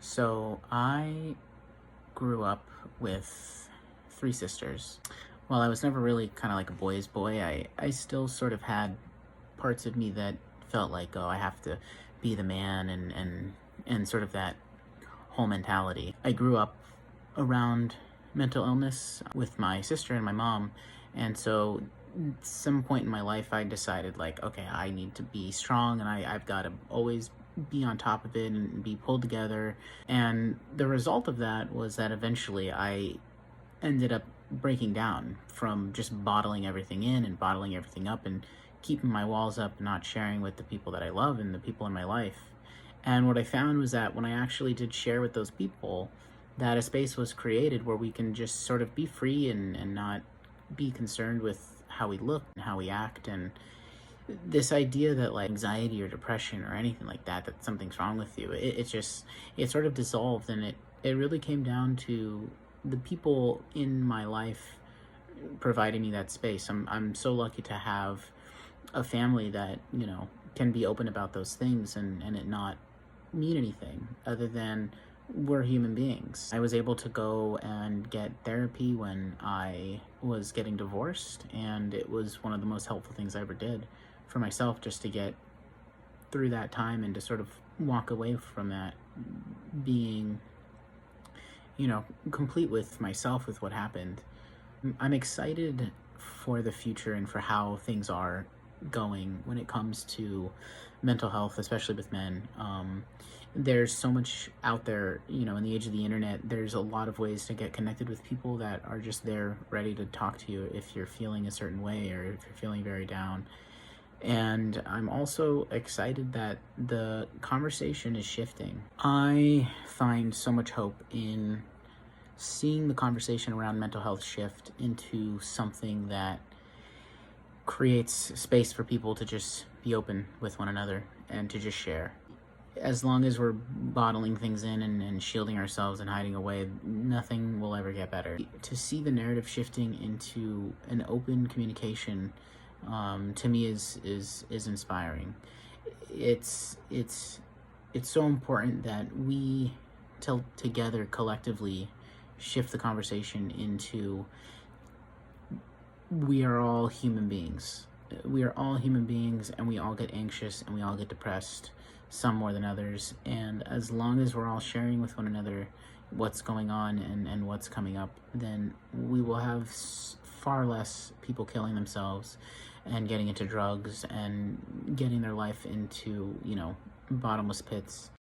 So I grew up with three sisters. While I was never really kind of like a boy's boy, I still sort of had parts of me that felt like, oh, I have to be the man and sort of that whole mentality. I grew up around mental illness with my sister and my mom, and so at some point in my life I decided like, okay, I need to be strong and I've got to always be on top of it and be pulled together. And the result of that was that eventually I ended up breaking down from just bottling everything in and bottling everything up and keeping my walls up, not sharing with the people that I love and the people in my life. And what I found was that when I actually did share with those people, that a space was created where we can just sort of be free and not be concerned with how we look and how we act. And this idea that like anxiety or depression or anything like that, that something's wrong with you, it sort of dissolved. And it really came down to the people in my life providing me that space. I'm so lucky to have a family that, can be open about those things and it not mean anything other than we're human beings. I was able to go and get therapy when I was getting divorced, and it was one of the most helpful things I ever did for myself, just to get through that time and to sort of walk away from that being, complete with myself with what happened. I'm excited for the future and for how things are going when it comes to mental health, especially with men. There's so much out there, in the age of the internet. There's a lot of ways to get connected with people that are just there ready to talk to you if you're feeling a certain way or if you're feeling very down. And I'm also excited that the conversation is shifting. I find so much hope in seeing the conversation around mental health shift into something that creates space for people to just be open with one another and to just share. As long as we're bottling things in and shielding ourselves and hiding away, nothing will ever get better. To see the narrative shifting into an open communication, to me is inspiring. It's so important that we together collectively shift the conversation into we are all human beings. We are all human beings, and we all get anxious and we all get depressed, some more than others. And as long as we're all sharing with one another what's going on and what's coming up, then we will have far less people killing themselves and getting into drugs and getting their life into, bottomless pits.